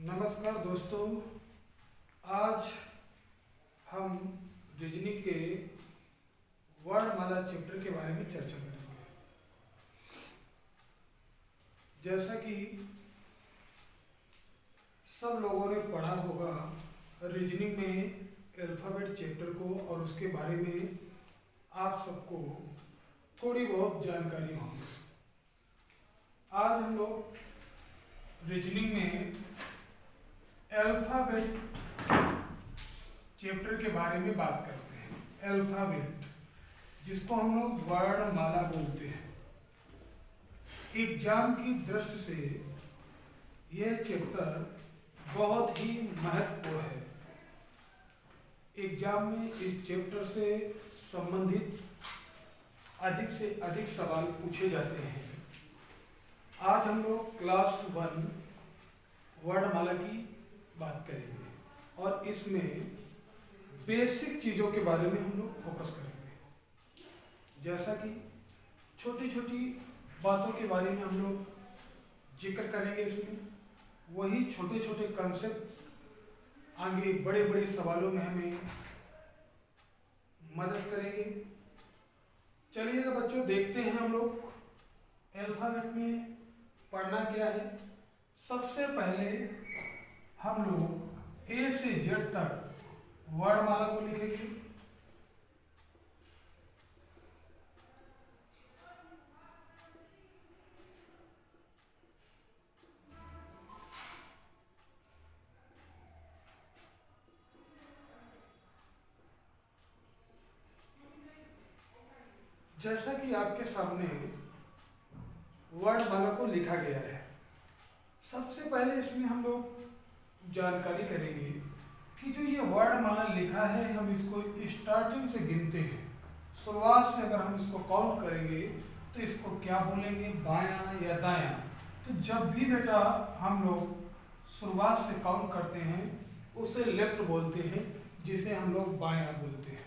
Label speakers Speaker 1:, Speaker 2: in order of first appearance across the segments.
Speaker 1: नमस्कार दोस्तों, आज हम रीजनिंग के वर्णमाला चैप्टर के बारे में चर्चा करेंगे। जैसा कि सब लोगों ने पढ़ा होगा, रीजनिंग में अल्फ़ाबेट चैप्टर को और उसके बारे में आप सबको थोड़ी बहुत जानकारी होगी। आज हम लोग रीजनिंग में अल्फ़ाबेट चैप्टर के बारे में बात करते हैं। अल्फ़ाबेट, जिसको हम लोग वर्णमाला बोलते हैं। एग्जाम की दृष्टि से यह चैप्टर बहुत ही महत्वपूर्ण है। एग्जाम में इस चैप्टर से संबंधित अधिक से अधिक सवाल पूछे जाते हैं। आज हम लोग क्लास 1 वर्णमाला की बात करेंगे और इसमें बेसिक चीज़ों के बारे में हम लोग फोकस करेंगे। जैसा कि छोटी छोटी बातों के बारे में हम लोग जिक्र करेंगे, इसमें वही छोटे छोटे कंसेप्ट आगे बड़े बड़े सवालों में हमें मदद करेंगे। चलिएगा बच्चों, देखते हैं हम लोग अल्फ़ाबेट में पढ़ना क्या है। सबसे पहले हम लोग ए से जेड तक वर्णमाला को लिखेंगे। जैसा कि आपके सामने वर्णमाला को लिखा गया है, सबसे पहले इसमें हम लोग जानकारी करेंगे कि जो ये वर्णमाला लिखा है, हम इसको स्टार्टिंग से गिनते हैं। शुरुआत से अगर हम इसको काउंट करेंगे तो इसको क्या बोलेंगे, बायां या दायां। तो जब भी बेटा हम लोग शुरुआत से काउंट करते हैं उसे लेफ्ट बोलते हैं, जिसे हम लोग बायां बोलते हैं।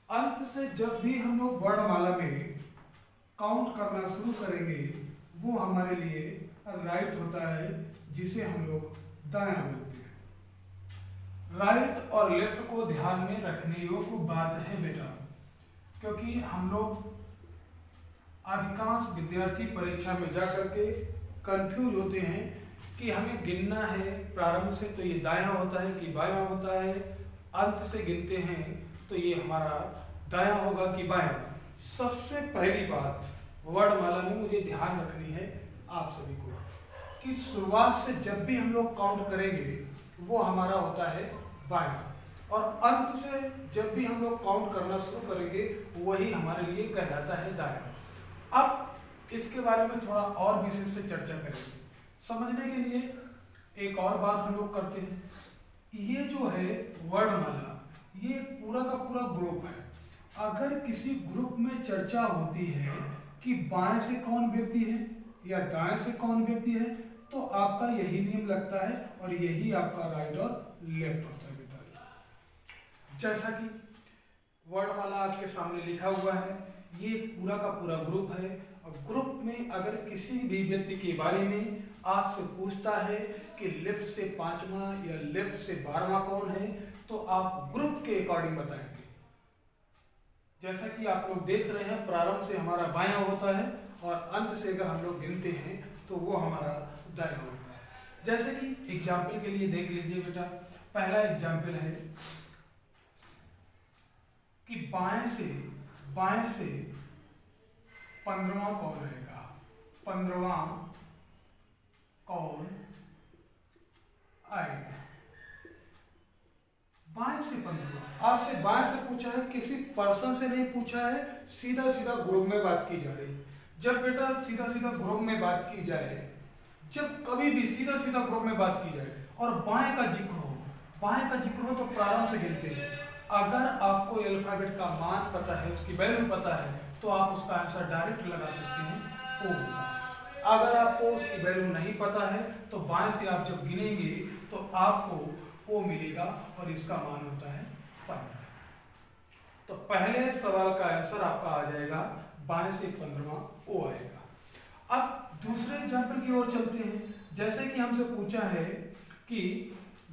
Speaker 1: अंत से जब भी हम लोग वर्णमाला में काउंट करना शुरू करेंगे वो हमारे लिए राइट होता है, जिसे हम लोग दायां बोलते हैं। राइट और लेफ्ट को ध्यान में रखने योग्य बात है बेटा, क्योंकि हम लोग अधिकांश विद्यार्थी परीक्षा में जाकर के कंफ्यूज होते हैं कि हमें गिनना है प्रारंभ से तो ये दायां होता है कि बायां होता है, अंत से गिनते हैं तो ये हमारा दायां होगा कि बायां। सबसे पहली बात वर्णमाला में मुझे ध्यान रखनी है आप सभी को कि शुरुआत से जब भी हम लोग काउंट करेंगे वो हमारा होता है बायां, और अंत से जब भी हम लोग काउंट करना शुरू करेंगे वही हमारे लिए कहलाता है दायां। अब इसके बारे में थोड़ा और विशेष से चर्चा करेंगे। समझने के लिए एक और बात हम लोग करते हैं। ये जो है वर्णमाला, ये पूरा का पूरा ग्रुप है। अगर किसी ग्रुप में चर्चा होती है कि बाएं से कौन व्यक्ति है या दाएं से कौन व्यक्ति है, तो आपका यही नियम लगता है और यही आपका राइट और लेफ्ट होता है बेटा। जैसा कि वर्णमाला आपके सामने लिखा हुआ है, ये पूरा का पूरा ग्रुप है और ग्रुप में अगर किसी भी व्यक्ति के बारे में आपसे पूछता है कि लेफ्ट से 5वां या लेफ्ट से 12वां कौन है, तो आप ग्रुप के अकॉर्डिंग बताएंगे। जैसा कि आप लोग देख रहे हैं, प्रारंभ से हमारा बायां होता है और अंत से अगर हम लोग गिनते हैं तो वो हमारा दायां होता है। जैसे कि एग्जाम्पल के लिए देख लीजिए बेटा, पहला एग्जाम्पल है कि बाएं से 15वां कौन रहेगा, 15वां कौन आएगा। बाएं से 15वां, आपसे बाएं से पूछा है, किसी पर्सन से नहीं पूछा है, सीधा सीधा ग्रुप में बात की जा रही है। जब बेटा सीधा सीधा ग्रुप में बात की जाए, जब कभी भी सीधा सीधा ग्रुप में बात की जाए और बाएं का जिक्र हो तो प्रारंभ से गिनते हैं। अगर आपको अल्फाबेट का मान पता है, उसकी वैल्यू पता है, तो आप उसका आंसर डायरेक्ट लगा सकते हैं, ओ होगा। अगर आपको उसकी वैल्यू नहीं पता है तो बाएं से आप जब गिनेंगे तो आपको ओ मिलेगा और इसका मान होता है 15। तो पहले सवाल का आंसर आपका आ जाएगा बाएं से 15वां ओ आएगा। अब दूसरे एग्जाम्पल की ओर चलते हैं। जैसे कि हमसे पूछा है कि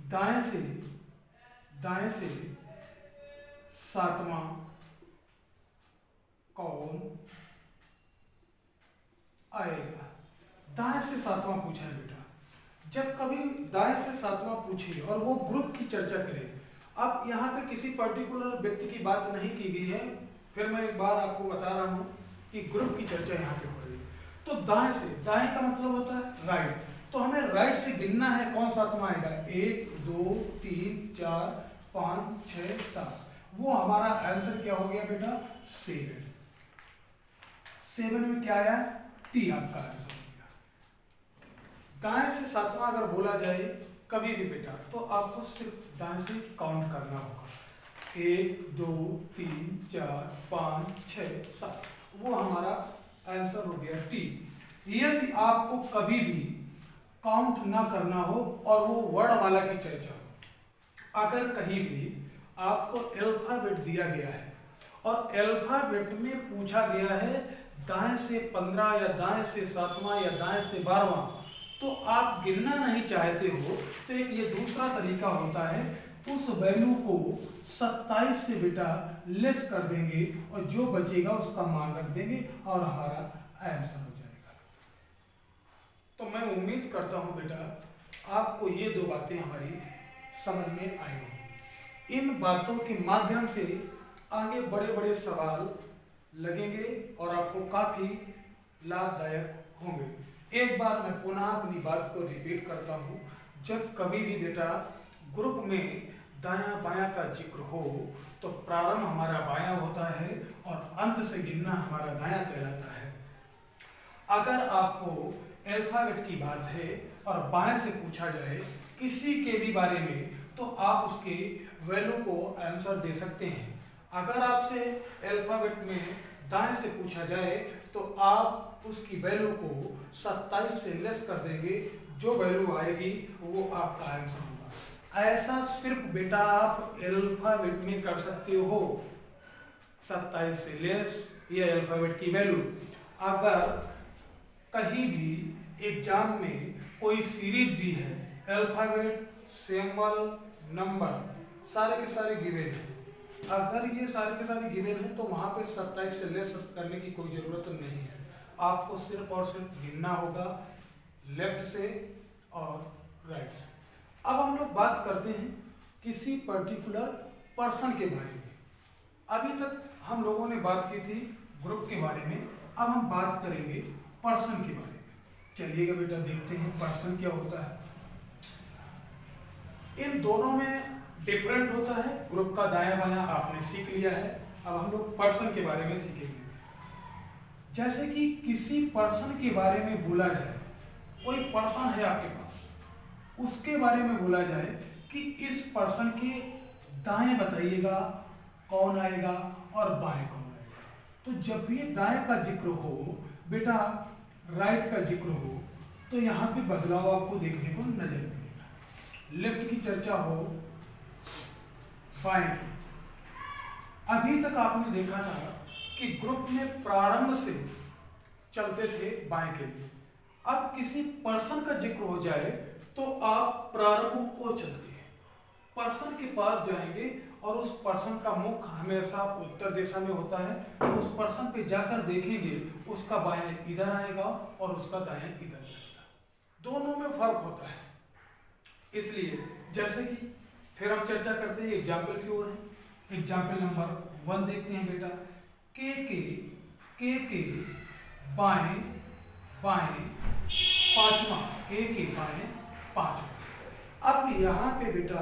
Speaker 1: दाएं से सातवां कौन आएगा। दाएं से सातवां पूछा है बेटा। जब कभी दाएं से सातवां पूछे और वो ग्रुप की चर्चा करे, अब यहाँ पे किसी पर्टिकुलर व्यक्ति की बात नहीं की गई है, फिर मैं एक बार आपको बता रहा हूँ कि ग्रुप की चर्चा यहाँ पे हो रही है। तो दाएं का मतलब होता है राइट, तो हमें राइट से गिनना है कौन सातवां आएगा। 1 2 3 4 5 6 7। वो हमारा आंसर क्या हो गया बेटा 7। 7 में क्या आया टी, आपका आंसर हो गया। दाएं से सातवां अगर बोला जाए कभी भी बेटा, तो आपको सिर्फ दाएं से काउंट करना होगा। 1 2 3 4 5 6 7, वो हमारा आंसर हो गया टी। यदि आपको कभी भी काउंट ना करना हो और वो वर्णमाला की चर्चा हो, अगर कहीं भी आपको अल्फाबेट दिया गया है और अल्फाबेट में पूछा गया है दाएं से 15 या दाएं से सातवां या दाएं से 12वां, तो आप गिनना नहीं चाहते हो, तो एक ये दूसरा तरीका होता है, उस वैल्यू को 27 से बेटा लेस कर देंगे और जो बचेगा उसका मान रख देंगे और हमारा आंसर हो जाएगा। तो मैं उम्मीद करता हूं बेटा आपको ये दो बातें हमारी समझ में आई होंगी। इन बातों के माध्यम से आगे बड़े बड़े सवाल लगेंगे और आपको काफी लाभदायक होंगे। एक बार मैं पुनः अपनी बात को रिपीट करता हूँ, जब कभी भी बेटा ग्रुप में दायां बायां का जिक्र हो तो प्रारंभ हमारा बायां होता है और अंत से गिनना हमारा दायां कहलाता है। अगर आपको अल्फाबेट की बात है और बाएं से पूछा जाए किसी के भी बारे में, तो आप उसके वैल्यू को आंसर दे सकते हैं। अगर आपसे अल्फाबेट में दाएं से पूछा जाए तो आप उसकी वैल्यू को 27 से लेस कर देंगे, जो वैल्यू आएगी वो आपका आंसर होगा। ऐसा सिर्फ बेटा आप अल्फाबेट में कर सकते हो, 27 से लेस ये अल्फाबेट की वैल्यू। अगर कहीं भी एग्जाम में कोई सीरीज दी है, अल्फाबेट सिंबल नंबर सारे के सारे गिवन है, अगर ये सारे के सारे गिवन है तो वहां पे 27 से लेस करने की कोई जरूरत नहीं है। आपको सिर्फ और सिर्फ गिनना होगा लेफ्ट से और राइट से। अब हम लोग बात करते हैं किसी पर्टिकुलर पर्सन के बारे में। अभी तक हम लोगों ने बात की थी ग्रुप के बारे में, अब हम बात करेंगे पर्सन के बारे में। चलिएगा बेटा देखते हैं पर्सन क्या होता है। इन दोनों में डिफरेंट होता है, ग्रुप का दायां बायां आपने सीख लिया है। अब हम लोग पर्सन के बारे में सीखेंगे। जैसे कि किसी पर्सन के बारे में बोला जाए, कोई पर्सन है आपके पास, उसके बारे में बोला जाए कि इस पर्सन के दाएं बताइएगा कौन आएगा और बाएं कौन आएगा। तो जब भी दाएं का जिक्र हो बेटा, राइट का जिक्र हो, तो यहाँ पे बदलाव आपको देखने को नजर मिलेगा। लेफ्ट की चर्चा हो, बाएं की। अभी तक आपने देखा था कि ग्रुप में प्रारंभ से चलते थे बाएं के लिए। अब किसी पर्सन का जिक्र हो जाए तो आप प्रारंभ को चलते हैं, पर्सन के पास जाएंगे और उस पर्सन का मुख हमेशा उत्तर दिशा में होता है, तो उस पर्सन पे जाकर देखेंगे उसका बायां इधर आएगा और उसका दायां इधर जाएगा। दोनों में फर्क होता है। इसलिए जैसे कि फिर हम चर्चा करते हैं एग्जाम्पल की ओर है। एग्जाम्पल नंबर 1 देखते हैं बेटा। के बाएं बाएं पांचवा, के बाएं पांचवा। अब यहाँ पे बेटा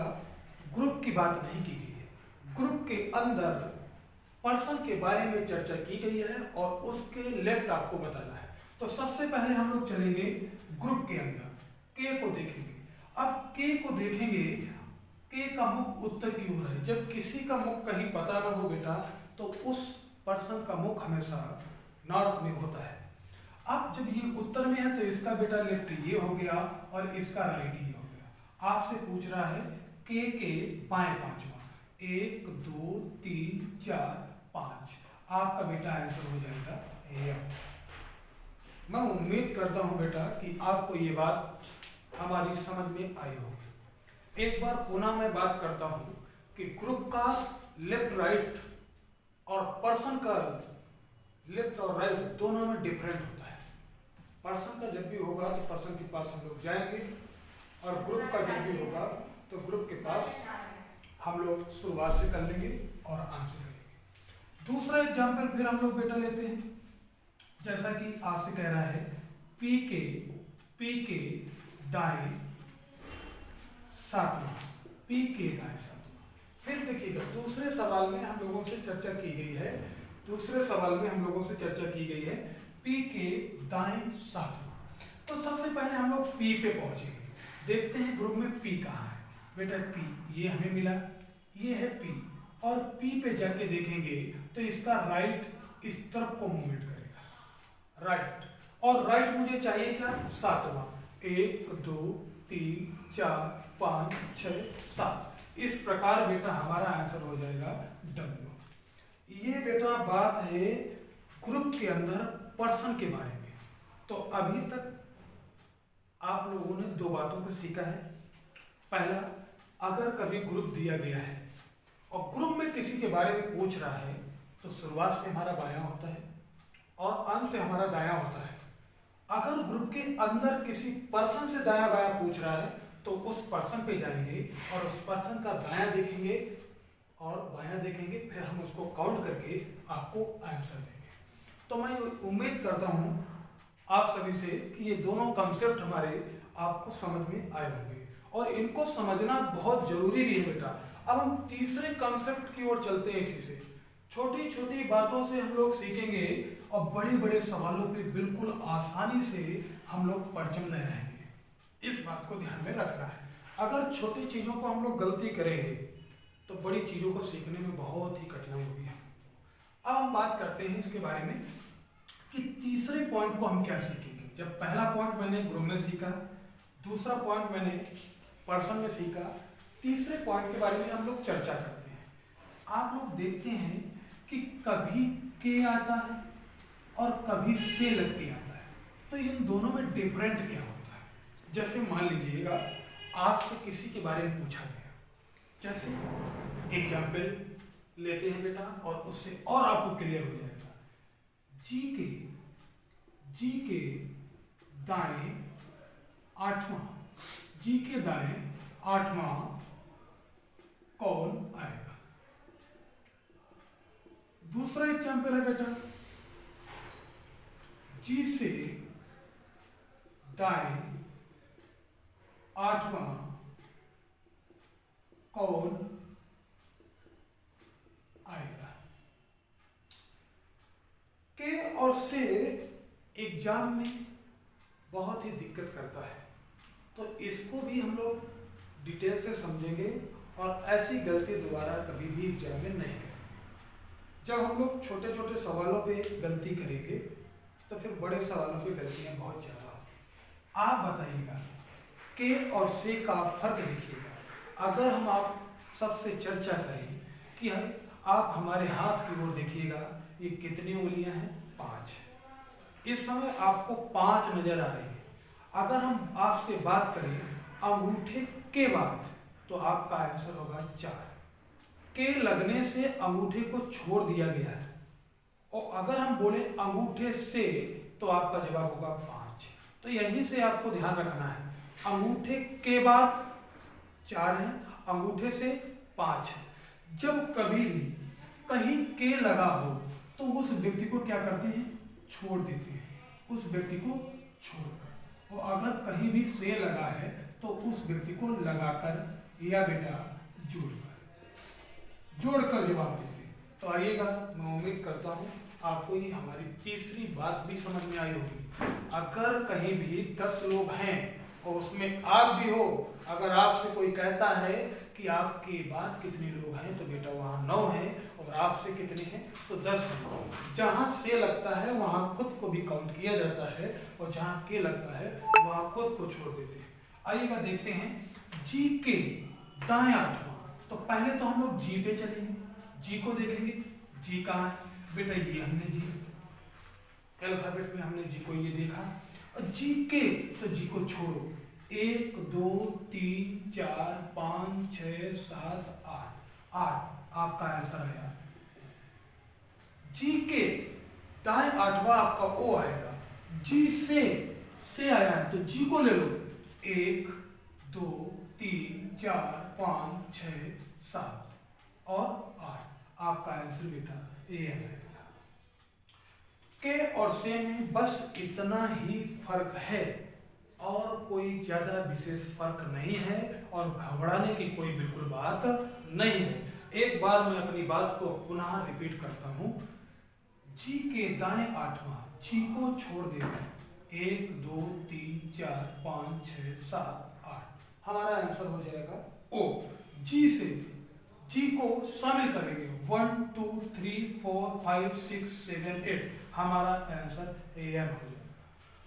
Speaker 1: ग्रुप की बात नहीं की गई है, ग्रुप के अंदर पर्सन के बारे में चर्चा की गई है और उसके लेफ्ट आपको बताना है। तो सबसे पहले हम लोग चलेंगे ग्रुप के अंदर, के को देखेंगे। अब के को देखेंगे, के का मुख उत्तर की ओर है। जब किसी का मुख कहीं पता ना हो बेटा, तो उस पर्सन का मुख हमेशा नॉर्थ में होता है। अब जब ये उत्तर में है तो इसका बेटा लेफ्ट ये हो गया और इसका राइट ये हो गया। आपसे पूछ रहा है के बाएं पांचवा, 1 2 3 4 5। आपका बेटा आंसर हो जाएगा ए। मैं उम्मीद करता हूं बेटा कि आपको ये बात हमारी समझ में आई होगी। एक बार पुनः मैं बात करता हूं कि ग्रुप का लेफ्ट राइट और पर्सन का लेफ्ट और राइट दोनों में डिफरेंट होता है। पर्सन का जब भी होगा तो पर्सन के पास हम लोग जाएंगे, और ग्रुप का जब भी होगा तो ग्रुप के पास हम लोग शुरुआत से कर लेंगे और आंसर करेंगे। दूसरा एग्जाम्पल फिर हम लोग बेटा लेते हैं, जैसा कि आपसे कह रहा है पी के दाएं सातवां, पी के दाएं सातवां। फिर देखिएगा दूसरे सवाल में हम लोगों से चर्चा की गई है, दूसरे सवाल में हम लोगों से चर्चा की गई है पी के दाएं सातवां। तो सबसे पहले हम लोग पी पे पहुंचेंगे, देखते हैं ग्रुप में पी कहाँ है। बेटा पी ये हमें मिला, ये है पी, और पी पे जाके देखेंगे तो इसका राइट इस तरफ को मूवमेंट करेगा, राइट। और राइट मुझे चाहिए क्या? सातवां। 1 2 3 4 5 6 7। इस प्रकार बेटा हमारा आंसर हो जाएगा W। ये बेटा बात है ग्रुप के अंदर पर्सन के बारे में। तो अभी तक आप लोगों ने दो बातों को सीखा है। पहला, अगर कभी ग्रुप दिया गया है और ग्रुप में किसी के बारे में पूछ रहा है तो शुरुआत से हमारा बायां होता है और अंत से हमारा दायां होता है। अगर ग्रुप के अंदर किसी पर्सन से दायां बायां पूछ रहा है तो उस पर्सन पे जाएंगे और उस पर्सन का दायां देखेंगे और बायां देखेंगे, फिर हम उसको काउंट करके आपको आंसर देंगे। तो मैं उम्मीद करता हूं आप सभी से कि ये दोनों कॉन्सेप्ट हमारे आपको समझ में आए होंगे, और इनको समझना बहुत जरूरी भी है बेटा। अब हम तीसरे कॉन्सेप्ट की ओर चलते हैं। इसी से छोटी छोटी बातों से हम लोग सीखेंगे और बड़े बड़े सवालों पे बिल्कुल आसानी से हम लोग परचम नहीं रहेंगे। इस बात को ध्यान में रखना है। अगर छोटी चीजों को हम लोग गलती करेंगे तो बड़ी चीजों को सीखने में बहुत ही कठिनाई होगी। अब हम बात करते हैं इसके बारे में कि तीसरे पॉइंट को हम क्या सीखेंगे। जब पहला पॉइंट मैंने ग्रुप में सीखा, दूसरा पॉइंट मैंने पर्सन में सीखा, तीसरे पॉइंट के बारे में हम लोग चर्चा करते हैं। आप लोग देखते हैं कि कभी के आता है और कभी से लग के आता है, तो इन दोनों में डिफरेंट क्या होता है। जैसे मान लीजिएगा आपसे किसी के बारे में पूछा गया, जैसे एग्जाम्पल लेते हैं बेटा, और उससे और आपको क्लियर हो जाएगा। जी के दाएं आठवां, जी के दाएं आठवां कौन आएगा। दूसरा एग्जाम्पल है बेटा, जी से दाएं आठवां कौन आएगा। के और से एग्जाम में बहुत ही दिक्कत करता है, तो इसको भी हम लोग डिटेल से समझेंगे और ऐसी गलती दोबारा कभी भी एग्जाम में नहीं करेंगे। जब हम लोग छोटे छोटे सवालों पे गलती करेंगे तो फिर बड़े सवालों पे गलतियां बहुत ज़्यादा होंगी। आप बताइएगा के और से का फर्क देखिएगा। अगर हम आप सबसे चर्चा करें कि आप हमारे हाथ की ओर देखिएगा, ये कितनी उंगलियां हैं? 5। इस समय आपको 5 नजर आ रही है। अगर हम आपसे बात करें अंगूठे के बाद तो आपका आंसर होगा 4। के लगने से अंगूठे को छोड़ दिया गया है, और अगर हम बोले अंगूठे से तो आपका जवाब होगा 5। तो यहीं से आपको ध्यान रखना है, अंगूठे के बाद 4 है, अंगूठे से 5 है। जब कभी भी कहीं के लगा हो तो उस व्यक्ति को क्या करते हैं? छोड़ देते हैं, उस व्यक्ति को छोड़कर। और अगर कहीं भी से लगा है तो उस व्यक्ति को लगाकर या बेटा जोड़कर जवाब देते हैं। तो आइएगा, मैं उम्मीद करता हूँ आपको ये हमारी तीसरी बात भी समझ में आई होगी। अगर कहीं भी 10 लोग हैं और उसमें आप भी हो, अगर आपसे कोई कहता है कि आपके बाद कितने लोग हैं, तो बेटा वहाँ 9 हैं, और आपसे कितने हैं? तो 10 हैं। जहाँ से लगता है वहाँ खुद को भी काउंट किया जाता है, और जहाँ के लगता है वहाँ खुद को छोड़ देते हैं। आइएगा देखते हैं जी के दाएं आठवां। तो पहले तो हम लोग जी पे चलेंगे, जी को देखेंगे। जी कहाँ है बेटा? ये हमने जी अल्फाबेट में हमने जी को ये देखा, और जी के तो जी को छोड़ो, 1 2 3 4 5 6 7 8 8 आपका आंसर आया। जी के दाएं आठवां आपका ओ आएगा। जी से आया है तो जी को ले लो। 1 2 3 4 5 6 7 और 8 आपका आंसर बेटा ए आएगा। के और से में बस इतना ही फर्क है और कोई ज्यादा विशेष फर्क नहीं है और घबराने की कोई बिल्कुल बात नहीं है। एक बार मैं अपनी बात को पुनः रिपीट करता हूं। जी के दाएं आठवां जी को छोड़ देते हैं। 1 2 3 4 5 6 7 8 हमारा आंसर हो जाएगा ओ। जी से जी को शामिल करेंगे 1 2 3 4 5 6 7 8 हमारा आंसर एम हो जाएगा।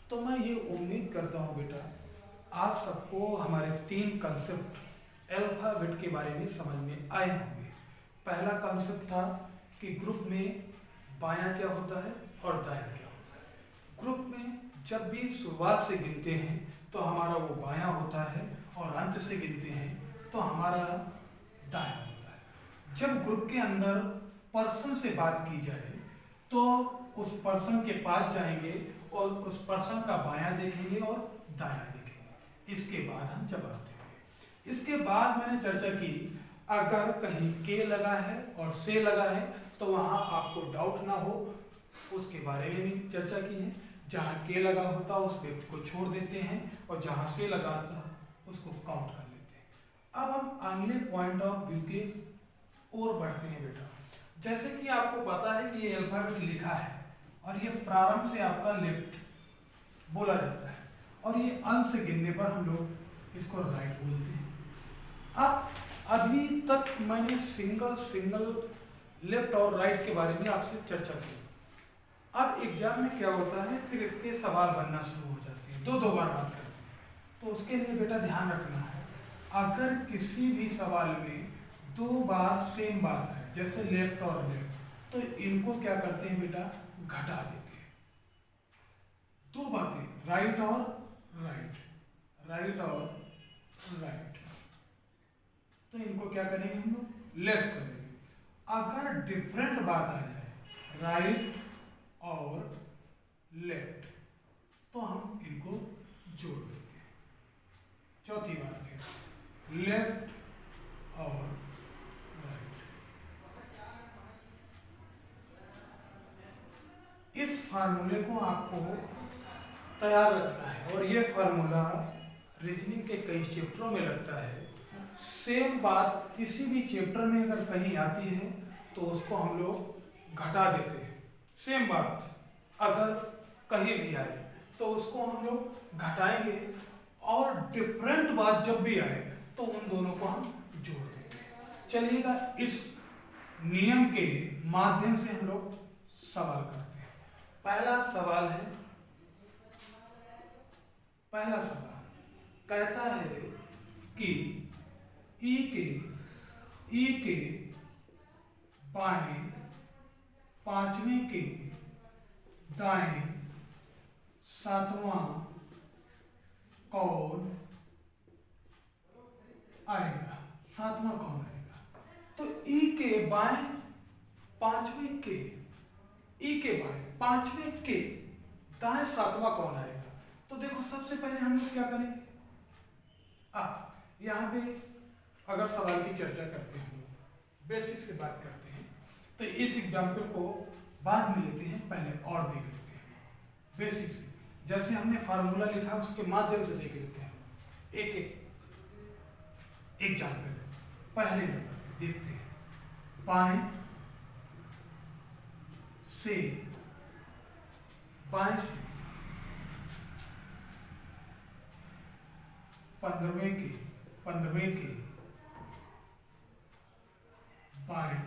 Speaker 1: तो मैं ये उम्मीद करता हूँ बेटा आप सबको हमारे 3 कंसेप्ट अल्फाबेट के बारे में समझ में आए होंगे। पहला कंसेप्ट था कि ग्रुप में बायां क्या होता है और दायां क्या होता है। ग्रुप में जब भी शुरुआत से गिनते हैं तो हमारा वो बायां होता है और अंत से गिनते हैं तो हमारा दायां होता है। जब ग्रुप के अंदर पर्सन से बात की जाए तो उस पर्सन के पास जाएंगे और उस पर्सन का बायां देखेंगे और दायां देखेंगे। इसके बाद हम जवाब देंगे। इसके बाद मैंने चर्चा की अगर कहीं के लगा है और से लगा है तो वहां आपको डाउट ना हो, उसके बारे में भी चर्चा की है। जहां के लगा होता है उस व्यक्ति को छोड़ देते हैं और जहां से लगा होता है उसको काउंट कर लेते हैं। अब हम अगले पॉइंट ऑफ व्यू के और बढ़ते हैं बेटा। जैसे कि आपको पता है कि ये अल्फाबेट लिखा है और ये प्रारंभ से आपका लेफ्ट बोला जाता है और ये अंत से गिनने पर हम लोग इसको राइट बोलते हैं। अब अभी तक मैंने सिंगल लेफ्ट और राइट के बारे में आपसे चर्चा की। अब एग्जाम में क्या होता है फिर इसके सवाल बनना शुरू हो जाते हैं, दो बार बात करते हैं। तो उसके लिए बेटा ध्यान रखना है अगर किसी भी सवाल में 2 बार सेम बात है जैसे लेफ्ट और लेफ्ट तो इनको क्या करते हैं बेटा घटा देते हैं। 2 बातें राइट और राइट और राइट तो इनको क्या करेंगे हम लोग लेस करेंगे। अगर डिफरेंट बात आ जाए राइट और लेफ्ट तो हम इनको जोड़ देते हैं। चौथी बात फिर लेफ्ट और राइट। इस फार्मूले को आपको तैयार रखना है और ये फार्मूला रीजनिंग के कई चैप्टरों में लगता है। सेम बात किसी भी चैप्टर में अगर कहीं आती है तो उसको हम लोग घटा देते हैं। सेम बात अगर कहीं भी आए तो उसको हम लोग घटाएंगे और डिफरेंट बात जब भी आए तो उन दोनों को हम जोड़ देंगे। चलिएगा इस नियम के माध्यम से हम लोग सवाल करते हैं। पहला सवाल कहता है कि ई के बाएं पांचवें के दाएं सातवां कौन आएगा। सातवां कौन आएगा तो ई के बाएं पांचवें के ई के बाएं पांचवें के दाएं सातवां कौन आएगा। तो देखो सबसे पहले हम लोग क्या करेंगे। यहाँ पे अगर सवाल की चर्चा करते हैं बेसिक से बात करते हैं तो इस एग्जाम्पल को बाद में लेते हैं, पहले और देख लेते हैं बेसिक से। जैसे हमने फार्मूला लिखा उसके माध्यम से देख लेते हैं एक एग्जाम्पल। पहले नंबर देखते हैं बाएं से 15वें के बाएं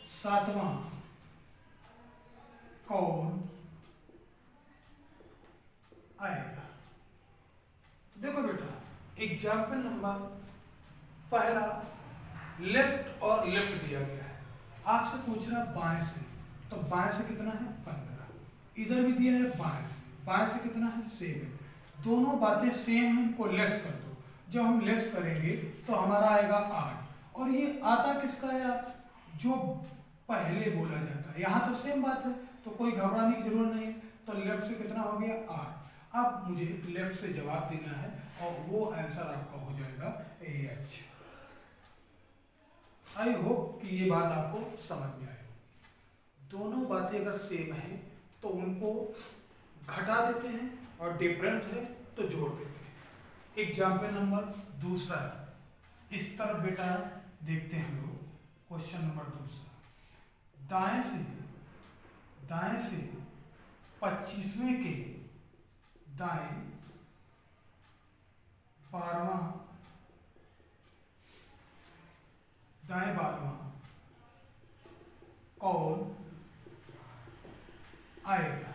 Speaker 1: सातवां कौन आएगा। तो देखो बेटा एग्जाम्पल नंबर पहला लेफ्ट और लेफ्ट दिया गया है। आपसे पूछ रहा बाएं से तो बाएं से कितना है 15। इधर भी दिया है बाएं से कितना है 7। दोनों बातें सेम हैं, इनको लेस कर दो। जब हम लेस करेंगे तो हमारा आएगा 8, और ये आता किसका है यार, जो पहले बोला जाता है। यहाँ तो सेम बात है, तो कोई घबराने की जरूरत नहीं है। तो लेफ्ट से कितना हो गया 8। अब मुझे लेफ्ट से जवाब देना है और वो आंसर आपका हो जाएगा AH। आई होप कि ये बात आपको समझ में आए। दोनों बातें अगर सेम है तो उनको घटा देते हैं, और डिफरेंट है तो जोड़ देते हैं। एग्जाम्पल नंबर दूसरा, इस तरफ बेटा देखते हैं हम लोग। क्वेश्चन नंबर दूसरा, दाएं से 25वें के दाएं 12वां कौन आएगा?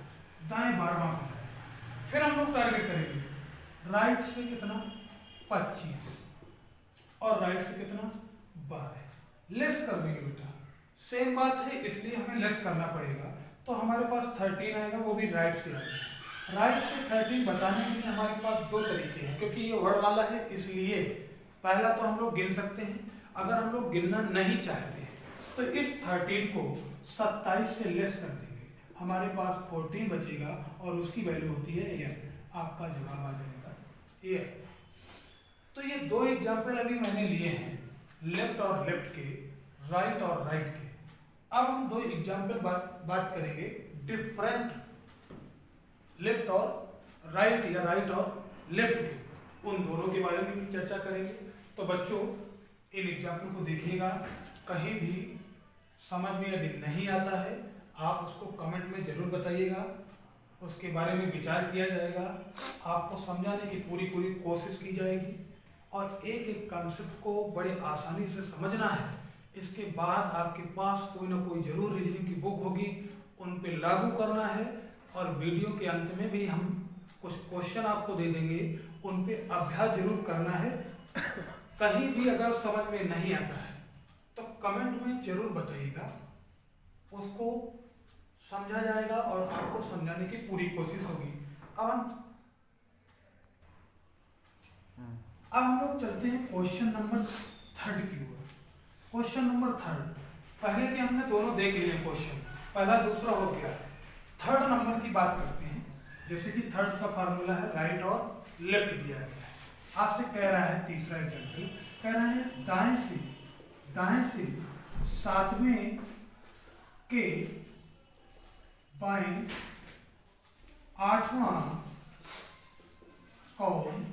Speaker 1: दाएं 12वां कौन आएगा? फिर हम लोग टारगेट करेंगे राइट से कितना 25 और राइट से कितना 12। लेस कर देंगे बेटा, सेम बात है इसलिए हमें लेस करना पड़ेगा। तो हमारे पास 13 आएगा, वो भी राइट से आएगा। राइट से 13 बताने के लिए हमारे पास दो तरीके हैं, क्योंकि ये वर्णमाला है इसलिए। पहला तो हम लोग गिन सकते हैं, अगर हम लोग गिनना नहीं चाहते हैं तो इस 13 को 27 से लेस कर देंगे, हमारे पास 14 बचेगा और उसकी वैल्यू होती है AL। आपका जवाब आ जाएगा AL। तो ये दो एग्जाम्पल अभी मैंने लिए हैं, लेफ्ट और लेफ्ट के, राइट और राइट के। अब हम दो एग्जाम्पल बात करेंगे डिफरेंट लेफ्ट और राइट, या राइट और लेफ्ट के, उन दोनों के बारे में भी चर्चा करेंगे। तो बच्चों इन एग्जाम्पल को देखिएगा, कहीं भी समझ में यदि नहीं आता है आप उसको कमेंट में जरूर बताइएगा, उसके बारे में विचार किया जाएगा, आपको समझाने की पूरी कोशिश की जाएगी, और एक एक कॉन्सेप्ट को बड़े आसानी से समझना है। इसके बाद आपके पास कोई ना कोई जरूर रीजनिंग की बुक होगी, उन पे लागू करना है, और वीडियो के अंत में भी हम कुछ क्वेश्चन आपको दे देंगे, उन पे अभ्यास जरूर करना है। कहीं भी अगर समझ में नहीं आता है तो कमेंट में जरूर बताइएगा, उसको समझा जाएगा और आपको समझाने की पूरी कोशिश होगी। अब हम लोग चलते हैं क्वेश्चन नंबर 3 की ओर। क्वेश्चन नंबर 3, पहले के हमने दोनों देख लिए क्वेश्चन, पहला दूसरा हो गया। थर्ड नंबर की बात करते हैं। जैसे कि थर्ड का फार्मूला है राइट और लेफ्ट दिया गया है। आपसे कह रहा है तीसरा एग्जाम्पल, कह रहा है दाएं से 7वें के बाएं 8वां कौन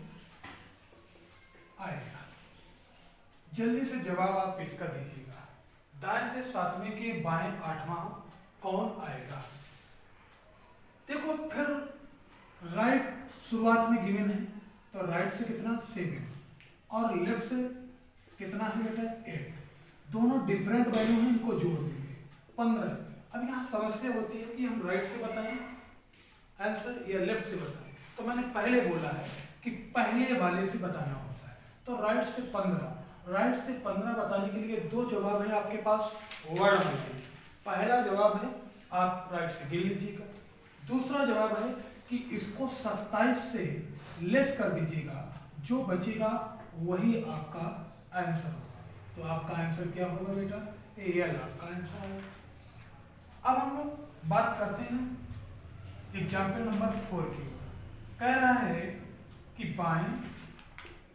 Speaker 1: आएगा? जल्दी से जवाब आप इसका दीजिएगा। दाएं से 7वें के बाएं 8वां कौन आएगा? देखो फिर राइट शुरुआत में गिवन है, तो राइट से कितना 7 और लेफ्ट से कितना है बेटा 8। दोनों डिफरेंट वैल्यू हैं, इनको जोड़ देंगे 15। अब यहाँ समस्या होती है कि हम राइट से बताएं आंसर या लेफ्ट से बताएं। तो मैंने पहले बोला है कि पहले वाले से बताना होता है। तो राइट से 15 बताने के लिए दो जवाब है आपके पास वर्ड में। पहला जवाब है आप राइट से गिन लीजिएगा, दूसरा जवाब है कि इसको 27 से लेस कर दीजिएगा, जो बचेगा वही आपका आंसर होगा। तो आपका आंसर क्या होगा बेटा? AL आपका आंसर है। अब हम लोग बात करते हैं एग्जाम्पल नंबर 4 की। कह रहा है कि बाएं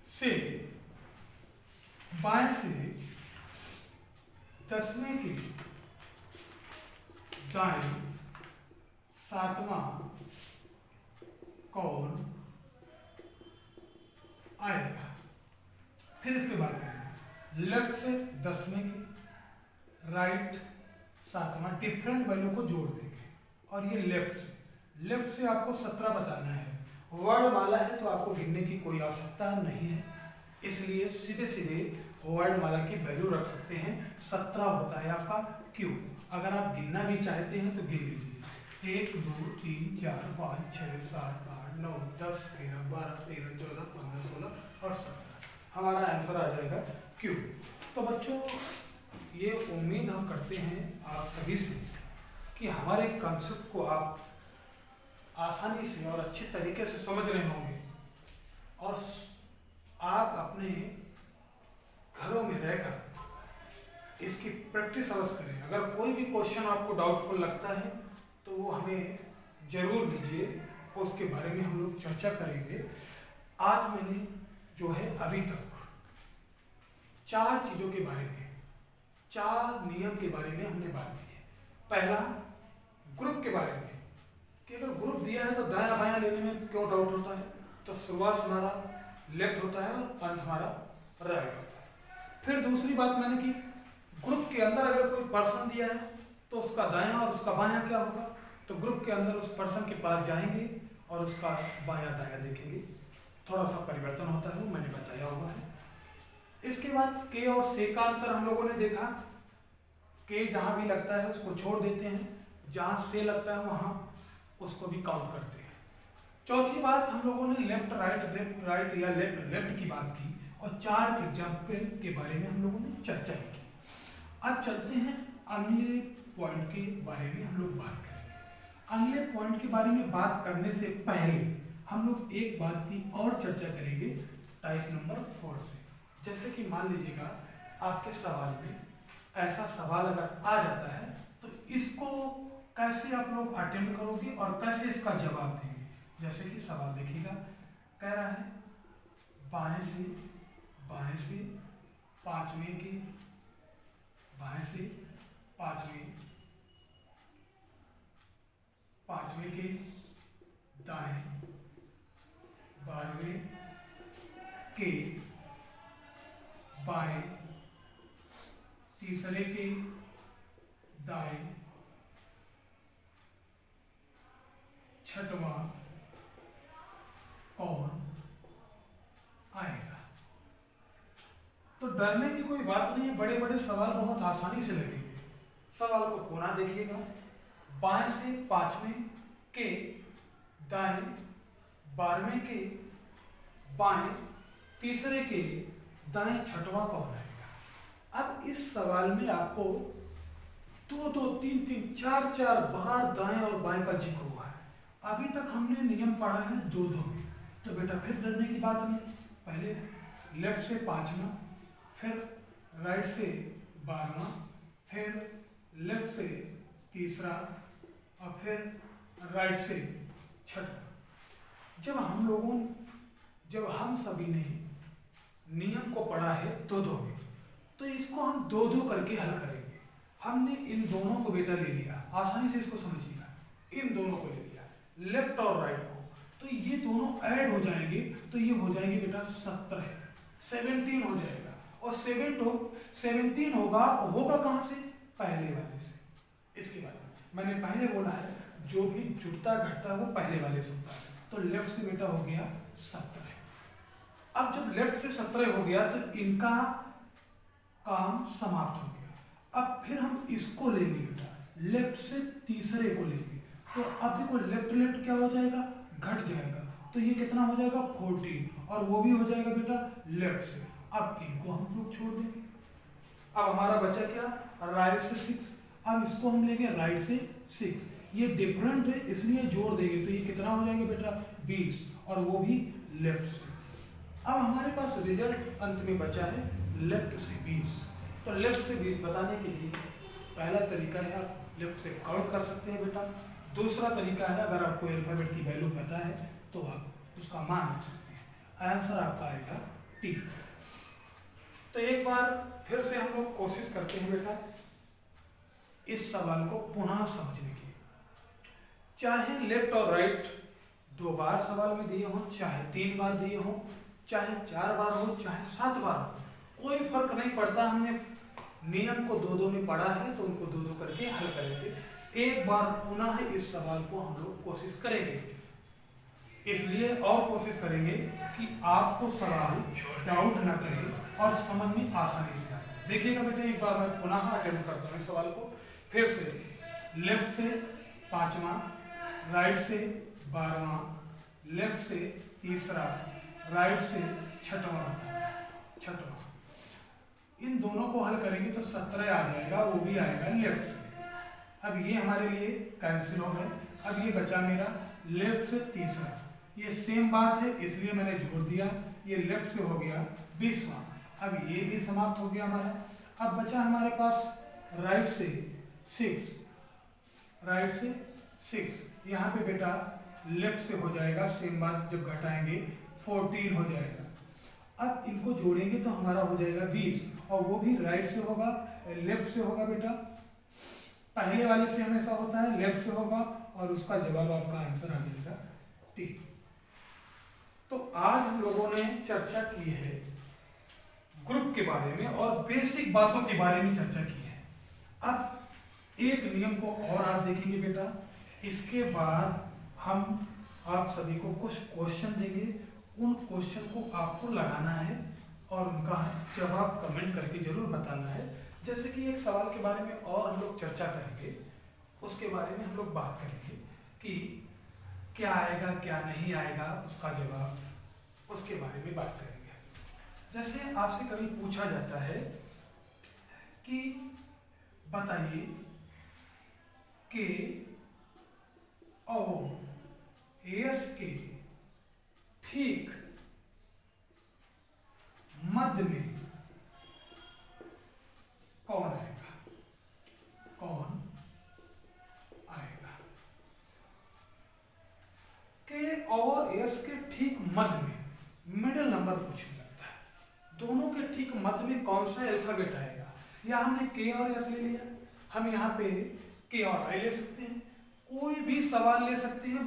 Speaker 1: से 10वें के दाएं 7वां कौन आएगा? फिर इसके बाद करेंगे लेफ्ट से 10वें के राइट 7वां, डिफरेंट वैल्यू को जोड़ देंगे। और ये लेफ्ट से आपको 17 बताना है। वर्ड माला है तो आपको गिनने की कोई आवश्यकता नहीं है, इसलिए सीधे वर्ड माला की वैल्यू रख सकते हैं। 17 होता है आपका क्यू। अगर आप गिनना भी चाहते हैं तो गिन लीजिए 1 2 3 4 5 6 7 8 9 10 11 12 13 14 15 16 और 17। हमारा आंसर आ जाएगा क्यू। तो बच्चों ये उम्मीद हम करते हैं आप सभी से कि हमारे कॉन्सेप्ट को आप आसानी से और अच्छे तरीके से समझ रहे होंगे। और आप अपने घरों में रहकर इसकी प्रैक्टिस अवश्य करें। अगर कोई भी क्वेश्चन आपको डाउटफुल लगता है तो वो हमें जरूर दीजिए, उसके बारे में हम लोग चर्चा करेंगे। आज मैंने जो है अभी तक 4 चीजों के बारे में, 4 नियम के बारे में हमने बात की है। पहला, ग्रुप के बारे में कि अगर ग्रुप दिया है तो दायां बायां लेने में क्यों डाउट होता है, तो शुरुआत हमारा लेफ्ट होता है और अंत हमारा राइट होता है। फिर दूसरी बात मैंने की, ग्रुप के अंदर अगर कोई पर्सन दिया है तो उसका दायां और उसका बायां क्या होगा, तो ग्रुप के अंदर उस पर्सन के पास जाएंगे और उसका बायां दायां देखेंगे, थोड़ा सा परिवर्तन होता है, वो मैंने बताया हुआ है। इसके बाद के और से का अंतर हम लोगों ने देखा, के जहां भी लगता है उसको छोड़ देते हैं, जहां से लगता है वहां उसको भी काउंट करते हैं। चौथी बात, हम लोगों ने लेफ्ट राइट या लेफ्ट लेफ्ट की बात की और 4 एग्जाम्पल के बारे में हम लोगों ने चर्चा की। अब चलते हैं अगले पॉइंट के बारे में हम लोग बात करेंगे। अगले पॉइंट के बारे में बात करने से पहले हम लोग एक बात की और चर्चा करेंगे टाइप नंबर 4 से। जैसे कि मान लीजिएगा आपके सवाल में ऐसा सवाल अगर आ जाता है तो इसको कैसे आप लोग अटेम्प्ट करोगे और कैसे इसका जवाब देंगे। जैसे कि सवाल देखिएगा, कह रहा है बाएं से 5वें के, बाएं से 5वें के दाएं 12वें के बाएं, तीसरे के दाएं, 6वां कौन आएगा। तो डरने की कोई बात नहीं है, बड़े बड़े सवाल बहुत आसानी से लगेंगे। सवाल को पुनः देखिएगा, बाएं से 5वें के दाएं, 12वें के बाएं, तीसरे के दाएं, 6वां कौन आएगा। अब इस सवाल में आपको 2-2, 3-3, 4-4 बार दाएं और बाएं का जिक्र हुआ है। अभी तक हमने नियम पढ़ा है 2-2 में, तो बेटा फिर डरने की बात नहीं। पहले लेफ्ट से 5वां, फिर राइट से 12वां, फिर लेफ्ट से तीसरा और फिर राइट से 6वां। जब हम सभी ने नियम को पढ़ा है 2-2 में, तो इसको हम 2-2 करके हल करेंगे। हमने इन दोनों को बेटा ले लिया, आसानी से इसको समझिएगा, इन दोनों को ले लिया, लेफ्ट और राइट को, तो ये दोनों ऐड हो जाएंगे तो ये हो जाएंगे बेटा 17 हो जाएगा। और 17 होगा कहां से, पहले वाले से। इसके बाद मैंने पहले बोला है जो भी जुड़ता घटता है वो पहले वाले से होता है, तो लेफ्ट से बेटा हो गया 17। अब जब लेफ्ट से 17 हो गया तो इनका काम समाप्त हो गया। अब फिर हम इसको लेंगे बेटा, लेफ्ट से तीसरे को लेंगे, तो अब देखो लेफ्ट क्या हो जाएगा, घट जाएगा, तो ये कितना हो जाएगा 14, और वो भी हो जाएगा बेटा लेफ्ट से। अब इनको हम लोग छोड़ देंगे। अब हमारा बचा क्या, राइट से 6, अब इसको हम लेंगे राइट से 6, ये डिफरेंट है इसलिए जोड़ देंगे, तो ये कितना हो जाएगा बेटा 20, और वो भी लेफ्ट से। अब हमारे पास रिजल्ट अंत में बचा है लेफ्ट से 20। तो लेफ्ट से 20 बताने के लिए पहला तरीका है आप लेफ्ट से काउंट कर सकते हैं बेटा। दूसरा तरीका है अगर आपको अल्फाबेट की वैल्यू पता है तो आप उसका मान रख सकते हैं। आंसर आपका आएगा टी। तो एक बार फिर से हम लोग कोशिश करते हैं बेटा इस सवाल को पुनः समझने की। चाहे लेफ्ट और राइट 2 बार सवाल में दिए हों, चाहे 3 बार दिए हों, चाहे 4 बार हो, चाहे 7 बार हो, कोई फर्क नहीं पड़ता। हमने नियम को 2-2 में पढ़ा है तो उनको 2-2 करके हल करेंगे। एक बार पुनः इस सवाल को हम लोग कोशिश करेंगे, इसलिए और कोशिश करेंगे कि आपको सवाल डाउट ना करे और समझ में आसानी से आए। देखिएगा बेटे एक बार मैं पुनः अटेम्प्ट करता हूँ इस सवाल को फिर से। लेफ्ट से 5वां, राइट से 12वां, लेफ्ट से तीसरा, राइट से 6वां। इन दोनों को हल करेंगे तो 17 आ जाएगा, वो भी आएगा लेफ्ट से। अब ये हमारे लिए कैंसिल हो गए। अब ये बचा मेरा लेफ्ट से तीसरा, ये सेम बात है इसलिए मैंने जोड़ दिया। ये लेफ्ट से हो गया 20वां। अब ये भी समाप्त हो गया हमारा। अब बचा हमारे पास राइट से 6, राइट से 6। यहाँ पे बेटा लेफ्ट से हो जाएगा सेम बात, जब घटाएंगे 14 हो जाएगा। अब इनको जोड़ेंगे तो हमारा हो जाएगा 20, और वो भी राइट से होगा, लेफ्ट से होगा बेटा। पहले वाले से हमेशा होता है, लेफ्ट से होगा, और उसका जवाब आपका आंसर आ जाएगा टी। तो आज हम लोगों ने चर्चा की है ग्रुप के बारे में और बेसिक बातों के बारे में चर्चा की है। अब एक नियम को और आप देखेंगे बेटा, इसके बाद हम आप सभी को कुछ क्वेश्चन देंगे। उन क्वेश्चन को आपको लगाना है और उनका जवाब कमेंट करके जरूर बताना है। जैसे कि एक सवाल के बारे में और हम लोग चर्चा करेंगे, उसके बारे में हम लोग बात करेंगे कि क्या आएगा क्या नहीं आएगा उसका जवाब, उसके बारे में बात करेंगे। जैसे आपसे कभी पूछा जाता है कि बताइए कि और एस के ठीक मध्य में कौन आएगा, कौन आएगा। के और एस के ठीक मध्य में मिडिल नंबर पूछने लगता है। दोनों के ठीक मध्य में कौन सा अल्फाबेट आएगा। या हमने के और एस ले लिया, हम यहाँ पे के और आई ले सकते हैं, कोई भी सवाल ले सकते हैं।